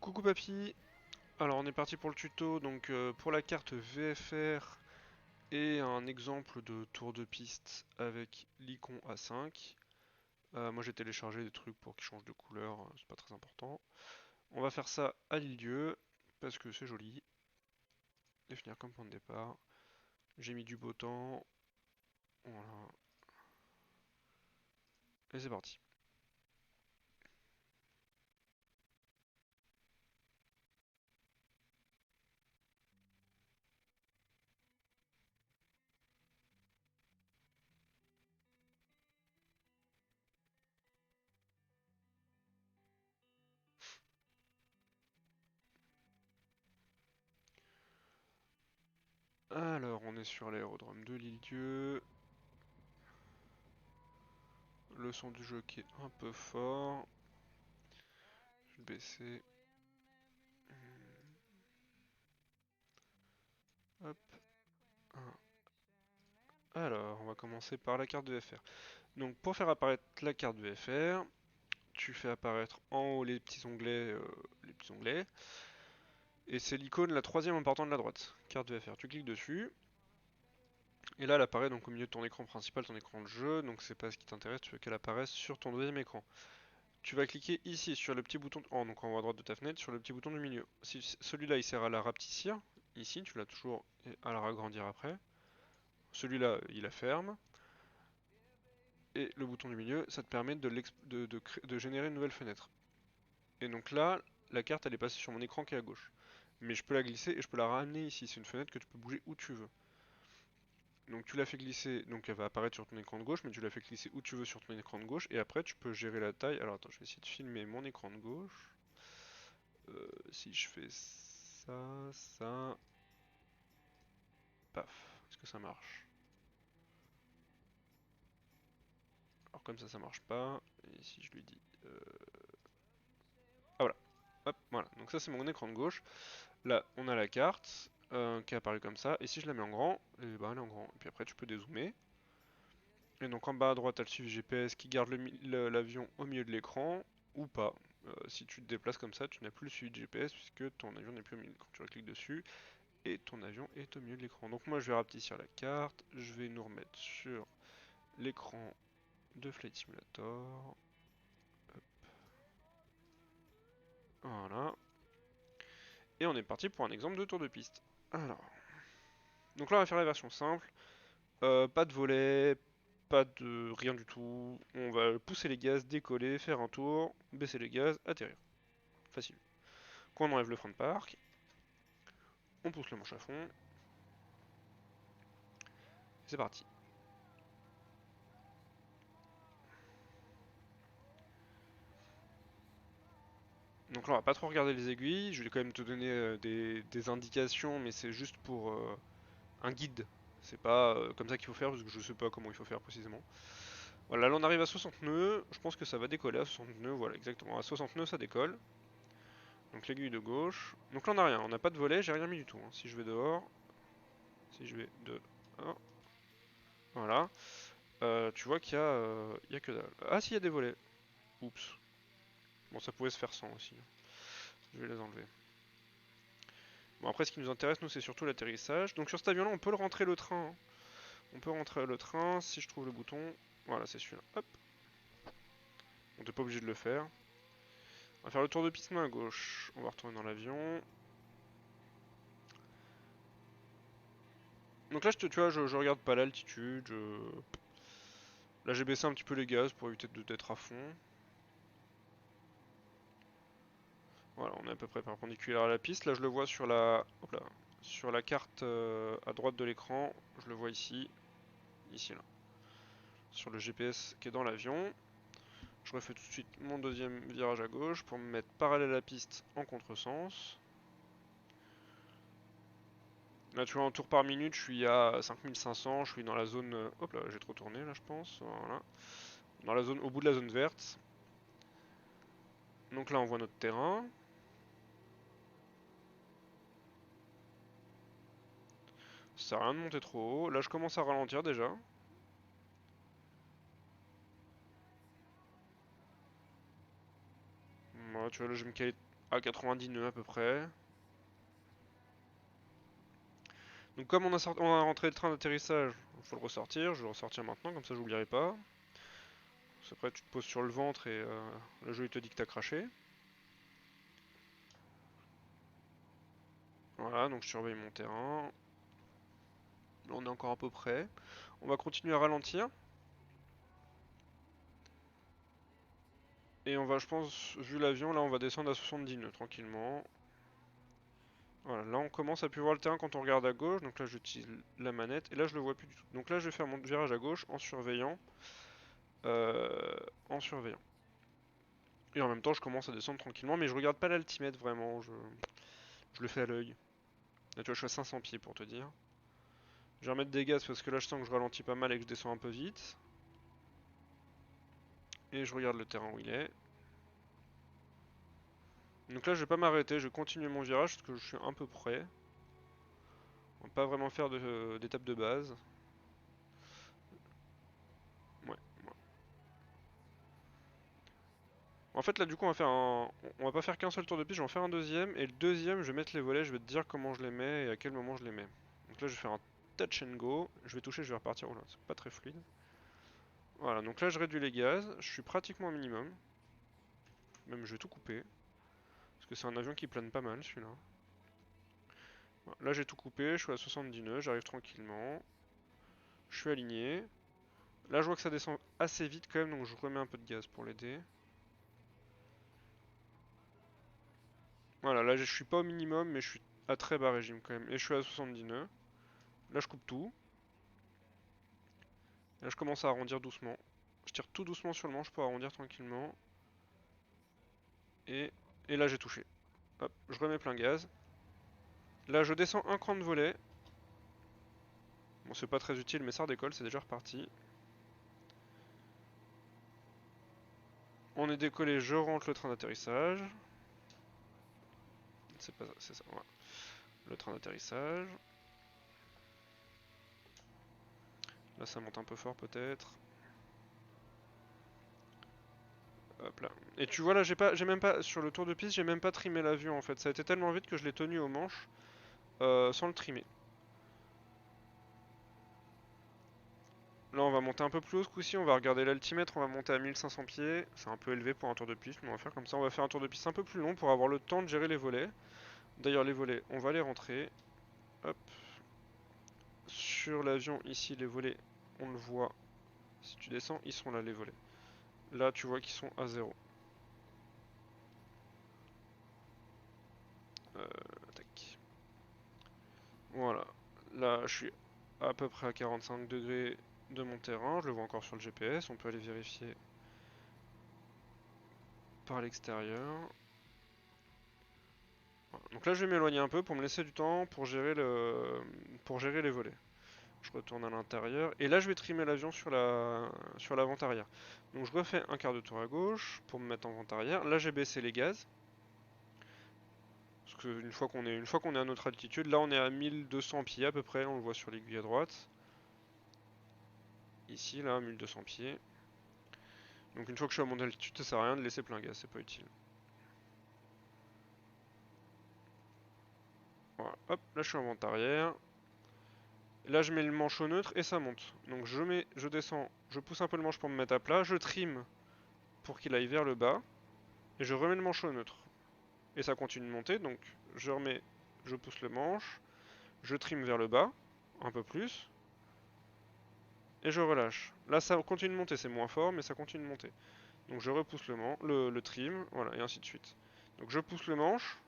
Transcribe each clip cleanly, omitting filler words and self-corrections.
Coucou papy, alors on est parti pour le tuto, donc pour la carte VFR et un exemple de tour de piste avec l'icon A5. Moi j'ai téléchargé des trucs pour qu'il change de couleur, c'est pas très important. On va faire ça à l'île-dieu, parce que c'est joli. Définir comme point de départ. J'ai mis du beau temps, voilà, et c'est parti. Alors on est sur l'aérodrome de l'île-dieu. Le son du jeu qui est un peu fort. Je vais le baisser. Hop. Alors, on va commencer par la carte de VFR. Donc, pour faire apparaître la carte de VFR, tu fais apparaître en haut les petits onglets, et c'est l'icône la troisième en partant de la droite. Carte de VFR. Tu cliques dessus, et là, elle apparaît donc au milieu de ton écran principal, ton écran de jeu. Donc, c'est pas ce qui t'intéresse. Tu veux qu'elle apparaisse sur ton deuxième écran. Tu vas cliquer ici sur le petit bouton, donc en haut à droite de ta fenêtre, sur le petit bouton du milieu. Si celui-là, il sert à la rapetissir. Ici, tu l'as toujours à la ragrandir après. Celui-là, il la ferme. Et le bouton du milieu, ça te permet de générer une nouvelle fenêtre. Et donc là, la carte elle est passée sur mon écran qui est à gauche. Mais je peux la glisser et je peux la ramener ici. C'est une fenêtre que tu peux bouger où tu veux. Donc tu la fais glisser, donc elle va apparaître sur ton écran de gauche, mais tu la fais glisser où tu veux sur ton écran de gauche. Et après, tu peux gérer la taille. Alors attends, je vais essayer de filmer mon écran de gauche. Si je fais ça, paf. Est-ce que ça marche? Alors comme ça marche pas. Et si je lui dis... Ah voilà. Hop, voilà. Donc ça c'est mon écran de gauche. Là, on a la carte qui est apparue comme ça. Et si je la mets en grand, et ben elle est en grand. Et puis après, tu peux dézoomer. Et donc en bas à droite, tu as le suivi GPS qui garde l'avion au milieu de l'écran ou pas. Si tu te déplaces comme ça, tu n'as plus le suivi de GPS puisque ton avion n'est plus au milieu de l'écran. Tu recliques dessus et ton avion est au milieu de l'écran. Donc moi, je vais rapetisser la carte. Je vais nous remettre sur l'écran de Flight Simulator. Hop, voilà. Et on est parti pour un exemple de tour de piste. Alors, donc là, on va faire la version simple. Pas de volet, pas de rien du tout. On va pousser les gaz, décoller, faire un tour, baisser les gaz, atterrir. Facile. Quand on enlève le frein de parc, on pousse le manche à fond. C'est parti. Donc là, on va pas trop regarder les aiguilles. Je vais quand même te donner des indications, mais c'est juste pour un guide. C'est pas comme ça qu'il faut faire, parce que je sais pas comment il faut faire précisément. Voilà, là on arrive à 60 nœuds. Je pense que ça va décoller à 60 nœuds. Voilà, exactement. À 60 nœuds, ça décolle. Donc l'aiguille de gauche. Donc là on a rien, on n'a pas de volet, j'ai rien mis du tout, hein. Si je vais dehors, si je vais dehors, voilà. Tu vois qu'il y a que dalle. Ah si, il y a des volets. Oups. Bon, ça pouvait se faire sans aussi. Je vais les enlever. Bon, après, ce qui nous intéresse, nous, c'est surtout l'atterrissage. Donc sur cet avion-là, on peut le rentrer le train, hein. On peut rentrer le train si je trouve le bouton. Voilà, c'est celui-là. Hop. On n'est pas obligé de le faire. On va faire le tour de piste main à gauche. On va retourner dans l'avion. Donc là, tu vois, je regarde pas l'altitude. Là, j'ai baissé un petit peu les gaz pour éviter d'être à fond. Voilà, on est à peu près perpendiculaire à la piste. Là, je le vois sur hop là, sur la carte à droite de l'écran. Je le vois ici, ici là, sur le GPS qui est dans l'avion. Je refais tout de suite mon deuxième virage à gauche pour me mettre parallèle à la piste en contresens. Là, tu vois, en tour par minute, je suis à 5500. Je suis dans la zone. Hop là, j'ai trop tourné là, je pense. Voilà. Dans la zone, au bout de la zone verte. Donc là, on voit notre terrain. Ça sert à rien de monter trop haut. Là, je commence à ralentir déjà. Voilà, tu vois, là, je vais me caler à 90 nœuds à peu près. Donc comme on a rentré le train d'atterrissage, il faut le ressortir. Je vais le ressortir maintenant, comme ça j'oublierai pas. Après tu te poses sur le ventre et le jeu il te dit que t'as craché. Voilà, donc je surveille mon terrain. Là, on est encore à peu près. On va continuer à ralentir. Et on va, je pense, vu l'avion, là on va descendre à 70 nœuds tranquillement. Voilà, là on commence à plus voir le terrain quand on regarde à gauche. Donc là j'utilise la manette et là je le vois plus du tout. Donc là je vais faire mon virage à gauche en surveillant. En surveillant. Et en même temps je commence à descendre tranquillement, mais je regarde pas l'altimètre vraiment. Je le fais à l'œil. Là tu vois je suis à 500 pieds pour te dire. Je vais remettre des gaz parce que là je sens que je ralentis pas mal et que je descends un peu vite. Et je regarde le terrain où il est. Donc là je vais pas m'arrêter, je vais continuer mon virage parce que je suis un peu près. On va pas vraiment faire d'étape de base. Ouais. En fait là du coup on va pas faire qu'un seul tour de piste, je vais en faire un deuxième. Et le deuxième je vais mettre les volets, je vais te dire comment je les mets et à quel moment je les mets. Donc là je vais faire un touch and go, je vais toucher, je vais repartir. Oh là, c'est pas très fluide. Voilà, donc là je réduis les gaz, je suis pratiquement au minimum. Même je vais tout couper. Parce que c'est un avion qui plane pas mal celui-là. Voilà, là j'ai tout coupé, je suis à 70 nœuds, j'arrive tranquillement. Je suis aligné. Là je vois que ça descend assez vite quand même, donc je remets un peu de gaz pour l'aider. Voilà, là je suis pas au minimum, mais je suis à très bas régime quand même. Et je suis à 70 nœuds. Là je coupe tout. Là je commence à arrondir doucement. Je tire tout doucement sur le manche pour arrondir tranquillement. Et, et là j'ai touché. Hop, je remets plein gaz. Là je descends un cran de volet. Bon c'est pas très utile mais ça redécolle, c'est déjà reparti. On est décollé, je rentre le train d'atterrissage. C'est pas ça, c'est ça, voilà. Le train d'atterrissage. Là ça monte un peu fort peut-être. Hop là. Et tu vois là j'ai même pas, sur le tour de piste j'ai même pas trimé l'avion en fait. Ça a été tellement vite que je l'ai tenu au manche sans le trimer. Là on va monter un peu plus haut ce coup-ci, on va regarder l'altimètre, on va monter à 1500 pieds. C'est un peu élevé pour un tour de piste, mais on va faire comme ça. On va faire un tour de piste un peu plus long pour avoir le temps de gérer les volets. D'ailleurs les volets, on va les rentrer. Hop. Sur l'avion ici les volets, on le voit. Si tu descends, ils sont là les volets. Là tu vois qu'ils sont à 0. Tac. Voilà. Là je suis à peu près à 45 degrés de mon terrain. Je le vois encore sur le GPS, on peut aller vérifier par l'extérieur. Voilà. Donc là je vais m'éloigner un peu pour me laisser du temps pour gérer les volets. Je retourne à l'intérieur et là je vais trimer l'avion sur la vente arrière. Donc je refais un quart de tour à gauche pour me mettre en vente arrière. Là j'ai baissé les gaz. Parce que une fois qu'on est à notre altitude, là on est à 1200 pieds à peu près, on le voit sur l'aiguille à droite. Ici là 1200 pieds. Donc une fois que je suis à mon altitude, ça sert à rien de laisser plein gaz, c'est pas utile. Voilà, hop, là je suis en vente arrière. Là je mets le manche au neutre et ça monte. Donc je descends, je pousse un peu le manche pour me mettre à plat, je trim pour qu'il aille vers le bas, et je remets le manche au neutre. Et ça continue de monter, donc je pousse le manche, je trim vers le bas, un peu plus, et je relâche. Là ça continue de monter, c'est moins fort, mais ça continue de monter. Donc je repousse le trim, voilà, et ainsi de suite. Donc je pousse le manche,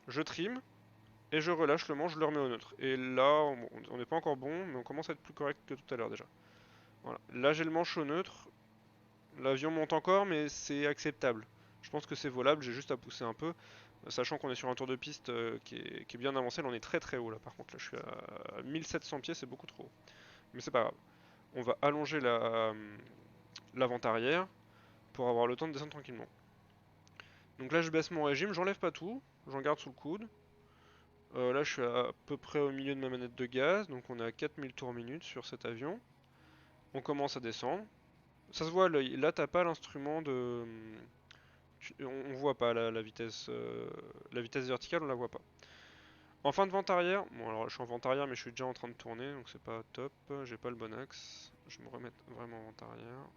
je trim, et je relâche le manche, je le remets au neutre. Et là, on n'est pas encore bon, mais on commence à être plus correct que tout à l'heure déjà. Voilà. Là j'ai le manche au neutre, l'avion monte encore, mais c'est acceptable. Je pense que c'est volable, j'ai juste à pousser un peu. Sachant qu'on est sur un tour de piste qui est bien avancé, là on est très très haut là par contre, là je suis à 1700 pieds, c'est beaucoup trop haut. Mais c'est pas grave. On va allonger la vente arrière pour avoir le temps de descendre tranquillement. Donc là je baisse mon régime, j'enlève pas tout, j'en garde sous le coude. Là je suis à peu près au milieu de ma manette de gaz, donc on est à 4000 tours minute sur cet avion. On commence à descendre. Ça se voit à l'œil, là t'as pas l'instrument On voit pas la vitesse verticale, on la voit pas. En fin de vente arrière, bon alors je suis en vente arrière mais je suis déjà en train de tourner donc c'est pas top, j'ai pas le bon axe, je me remets vraiment en vente arrière.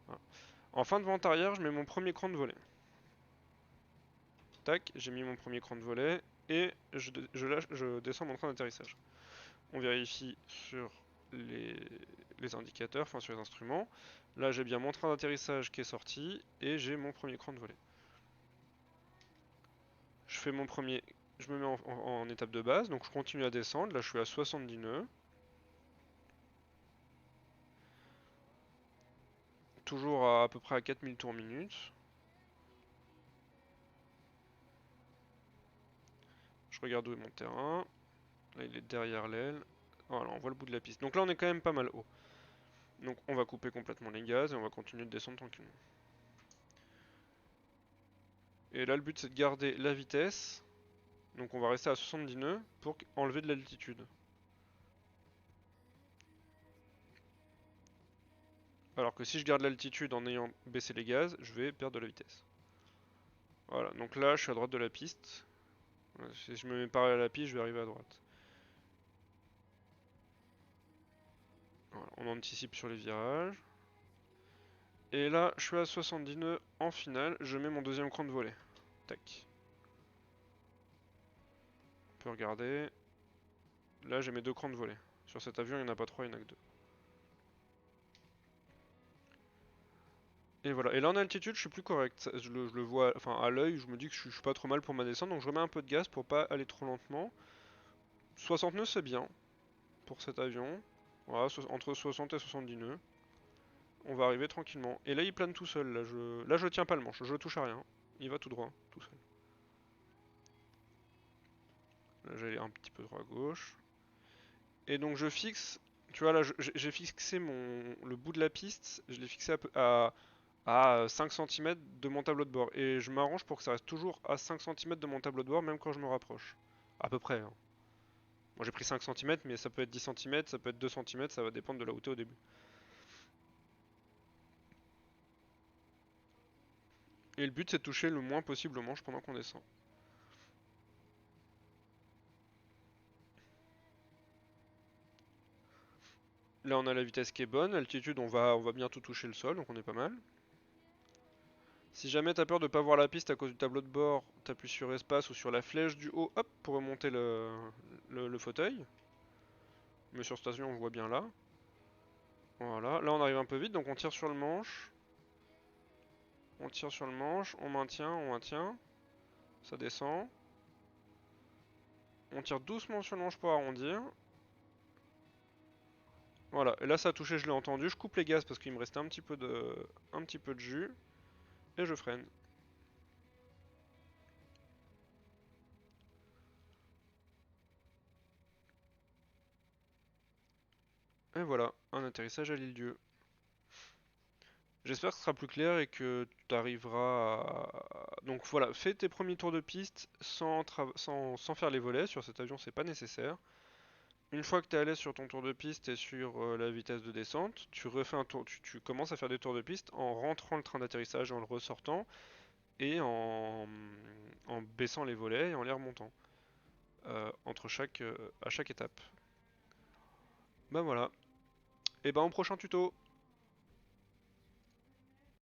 Voilà. En fin de vente arrière, je mets mon premier cran de volet. Tac, j'ai mis mon premier cran de volet et je descends mon train d'atterrissage. On vérifie sur les, les indicateurs, enfin sur les instruments. Là j'ai bien mon train d'atterrissage qui est sorti et j'ai mon premier cran de volet. Je fais mon premier, je me mets en étape de base, donc je continue à descendre. Là je suis à 70 nœuds. Toujours à peu près à 4000 tours minute. Je regarde où est mon terrain. Là il est derrière l'aile. Voilà, on voit le bout de la piste. Donc là on est quand même pas mal haut. Donc on va couper complètement les gaz et on va continuer de descendre tranquillement. Et là le but c'est de garder la vitesse. Donc on va rester à 70 nœuds pour enlever de l'altitude. Alors que si je garde l'altitude en ayant baissé les gaz, je vais perdre de la vitesse. Voilà, donc là je suis à droite de la piste. Si je me mets pareil à la piste, je vais arriver à droite. Voilà, on anticipe sur les virages. Et là, je suis à 70 nœuds en finale, je mets mon deuxième cran de volet. Tac. On peut regarder. Là, j'ai mes deux crans de volet. Sur cet avion, il n'y en a pas trois, il n'y en a que deux. Et voilà. Et là, en altitude, je suis plus correct. Je le vois, enfin, à l'œil, je me dis que je suis pas trop mal pour ma descente, donc je remets un peu de gaz pour pas aller trop lentement. 60 nœuds, c'est bien pour cet avion. Voilà, entre 60 et 70 nœuds. On va arriver tranquillement. Et là, il plane tout seul. Là, je tiens pas le manche. Je touche à rien. Il va tout droit, tout seul. Là, j'allais un petit peu droit à gauche. Et donc, je fixe. Tu vois, là, j'ai fixé le bout de la piste. Je l'ai fixé à 5 cm de mon tableau de bord. Et je m'arrange pour que ça reste toujours à 5 cm de mon tableau de bord, même quand je me rapproche. À peu près, hein. Moi, j'ai pris 5 cm, mais ça peut être 10 cm, ça peut être 2 cm, ça va dépendre de là où t'es au début. Et le but, c'est de toucher le moins possible au manche pendant qu'on descend. Là, on a la vitesse qui est bonne. Altitude, on va bientôt toucher le sol, donc on est pas mal. Si jamais t'as peur de pas voir la piste à cause du tableau de bord, t'appuies sur espace ou sur la flèche du haut, hop, pour remonter le fauteuil. Mais sur station, on voit bien là. Voilà, là on arrive un peu vite, donc on tire sur le manche. On tire sur le manche, on maintient. Ça descend. On tire doucement sur le manche pour arrondir. Voilà, et là ça a touché, je l'ai entendu. Je coupe les gaz parce qu'il me restait un petit peu de jus. Et je freine. Et voilà, un atterrissage à l'île-dieu. J'espère que ce sera plus clair et que tu arriveras à... Donc voilà, fais tes premiers tours de piste sans faire les volets. Sur cet avion, c'est pas nécessaire. Une fois que tu es à l'aise sur ton tour de piste et sur la vitesse de descente, tu refais un tour, tu commences à faire des tours de piste en rentrant le train d'atterrissage, en le ressortant et en baissant les volets et en les remontant à chaque étape. Ben voilà. Et ben au prochain tuto.